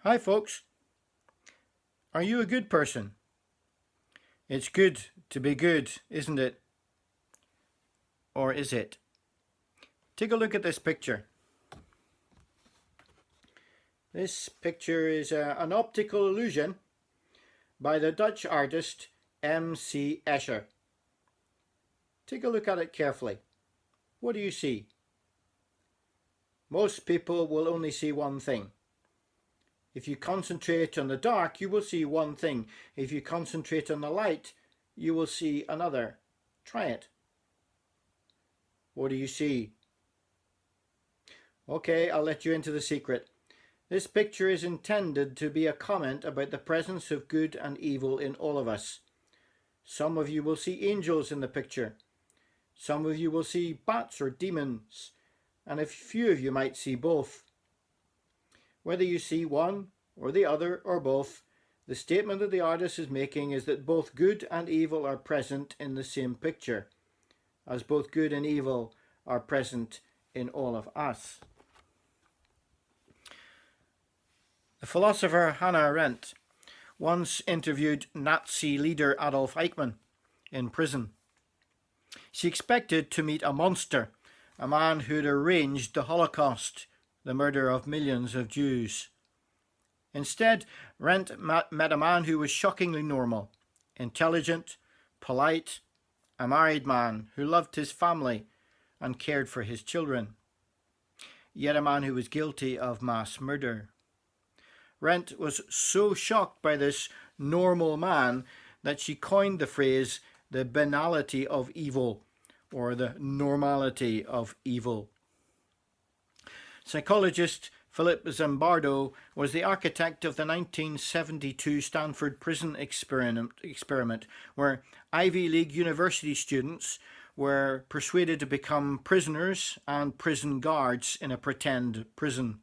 Hi, folks. Are you a good person? It's good to be good, isn't it? Or is it? Take a look at this picture. This picture is an optical illusion by the Dutch artist M.C. Escher. Take a look at it carefully. What do you see? Most people will only see one thing. If you concentrate on the dark, you will see one thing. If you concentrate on the light, you will see another. Try it. What do you see? Okay, I'll let you into the secret. This picture is intended to be a comment about the presence of good and evil in all of us. Some of you will see angels in the picture. Some of you will see bats or demons, and a few of you might see both. Whether you see one or the other or both, the statement that the artist is making is that both good and evil are present in the same picture, as both good and evil are present in all of us. The philosopher Hannah Arendt once interviewed Nazi leader Adolf Eichmann in prison. She expected to meet a monster, a man who'd arranged the Holocaust, the murder of millions of Jews. Instead, Arendt met a man who was shockingly normal, intelligent, polite, a married man who loved his family and cared for his children, yet a man who was guilty of mass murder. Arendt was so shocked by this normal man that she coined the phrase the banality of evil, or the normality of evil. Psychologist Philip Zimbardo was the architect of the 1972 Stanford prison experiment, where Ivy League university students were persuaded to become prisoners and prison guards in a pretend prison.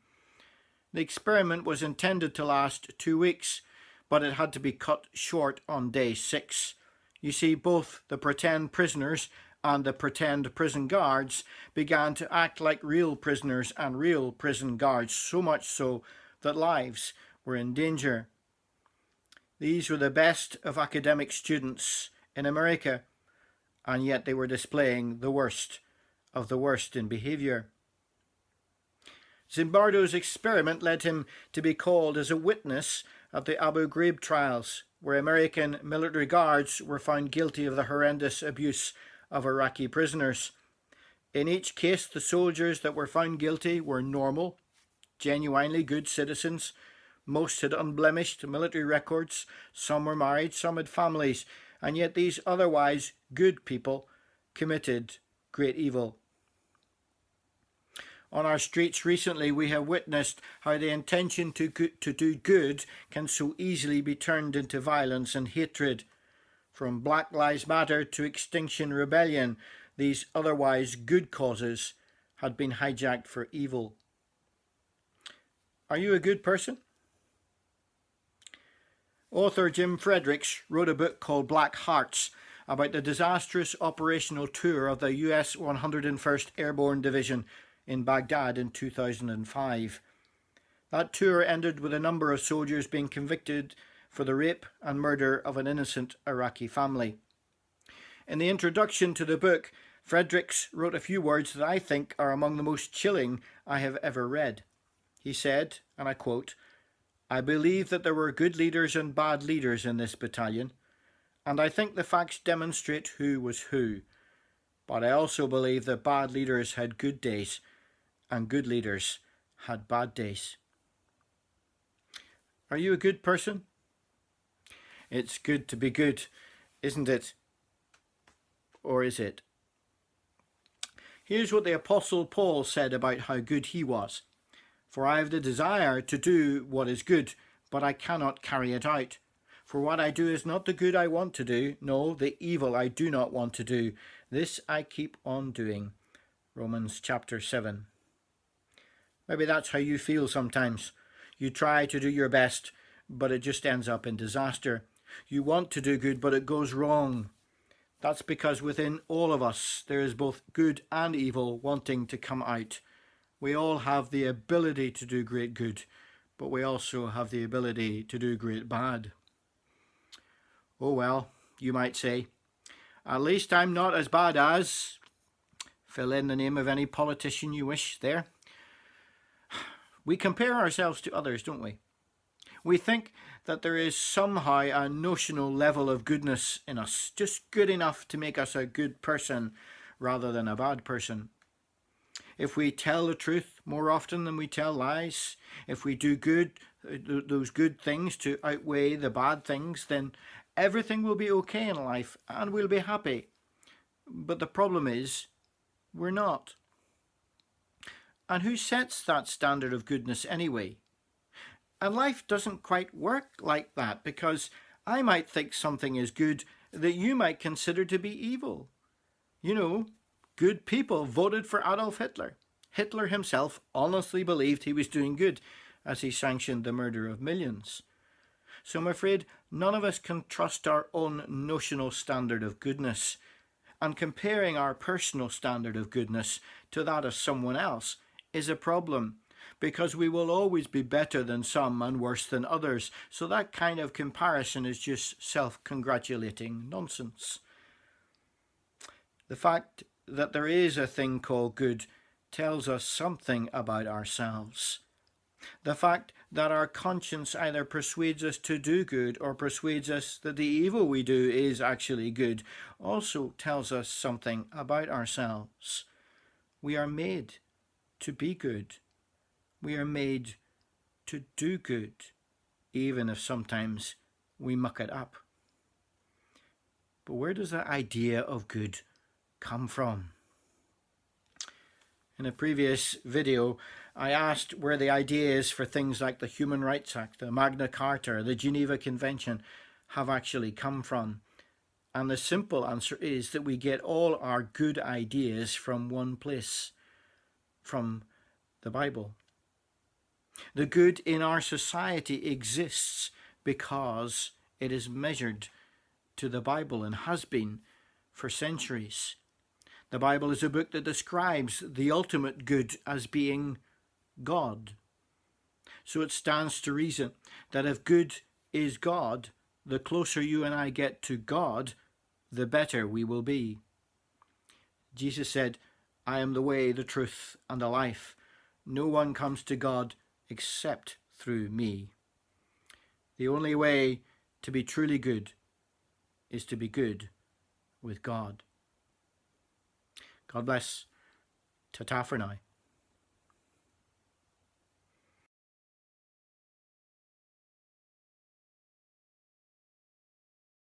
The experiment was intended to last 2 weeks, but it had to be cut short on day 6. You see, both the pretend prisoners and the pretend prison guards began to act like real prisoners and real prison guards, so much so that lives were in danger. These were the best of academic students in America, and yet they were displaying the worst of the worst in behaviour. Zimbardo's experiment led him to be called as a witness at the Abu Ghraib trials, where American military guards were found guilty of the horrendous abuse of Iraqi prisoners. In each case, the soldiers that were found guilty were normal, genuinely good citizens. Most had unblemished military records, some were married, some had families, and yet these otherwise good people committed great evil. On our streets recently, we have witnessed how the intention to do good can so easily be turned into violence and hatred. From Black Lives Matter to Extinction Rebellion, these otherwise good causes had been hijacked for evil. Are you a good person? Author Jim Fredericks wrote a book called Black Hearts about the disastrous operational tour of the US 101st Airborne Division in Baghdad in 2005. That tour ended with a number of soldiers being convicted for the rape and murder of an innocent Iraqi family. In the introduction to the book, Fredericks wrote a few words that I think are among the most chilling I have ever read. He said, and I quote, "I believe that there were good leaders and bad leaders in this battalion, and I think the facts demonstrate who was who. But I also believe that bad leaders had good days, and good leaders had bad days." Are you a good person? It's good to be good, isn't it? Or is it? Here's what the Apostle Paul said about how good he was. "For I have the desire to do what is good, but I cannot carry it out. For what I do is not the good I want to do, no, the evil I do not want to do. This I keep on doing." Romans chapter 7. Maybe that's how you feel sometimes. You try to do your best, but it just ends up in disaster. You want to do good, but it goes wrong. That's because within all of us, there is both good and evil wanting to come out. We all have the ability to do great good, but we also have the ability to do great bad. Oh well, you might say, at least I'm not as bad as... Fill in the name of any politician you wish there. We compare ourselves to others, don't we? We think that there is somehow a notional level of goodness in us, just good enough to make us a good person rather than a bad person. If we tell the truth more often than we tell lies, if we do good, those good things to outweigh the bad things, then everything will be okay in life and we'll be happy. But the problem is, we're not. And who sets that standard of goodness anyway? And life doesn't quite work like that, because I might think something is good that you might consider to be evil. You know, good people voted for Adolf Hitler. Hitler himself honestly believed he was doing good as he sanctioned the murder of millions. So I'm afraid none of us can trust our own notional standard of goodness. And comparing our personal standard of goodness to that of someone else is a problem, because we will always be better than some and worse than others. So that kind of comparison is just self-congratulating nonsense. The fact that there is a thing called good tells us something about ourselves. The fact that our conscience either persuades us to do good or persuades us that the evil we do is actually good also tells us something about ourselves. We are made to be good. We are made to do good, even if sometimes we muck it up. But where does that idea of good come from? In a previous video, I asked where the ideas for things like the Human Rights Act, the Magna Carta, the Geneva Convention have actually come from. And the simple answer is that we get all our good ideas from one place, from the Bible. The good in our society exists because it is measured to the Bible and has been for centuries. The Bible is a book that describes the ultimate good as being God. So it stands to reason that if good is God, the closer you and I get to God, the better we will be. Jesus said, I am the way, the truth, and the life. No one comes to God except through me. The only way to be truly good is to be good with God. God bless. Ta-ta for now.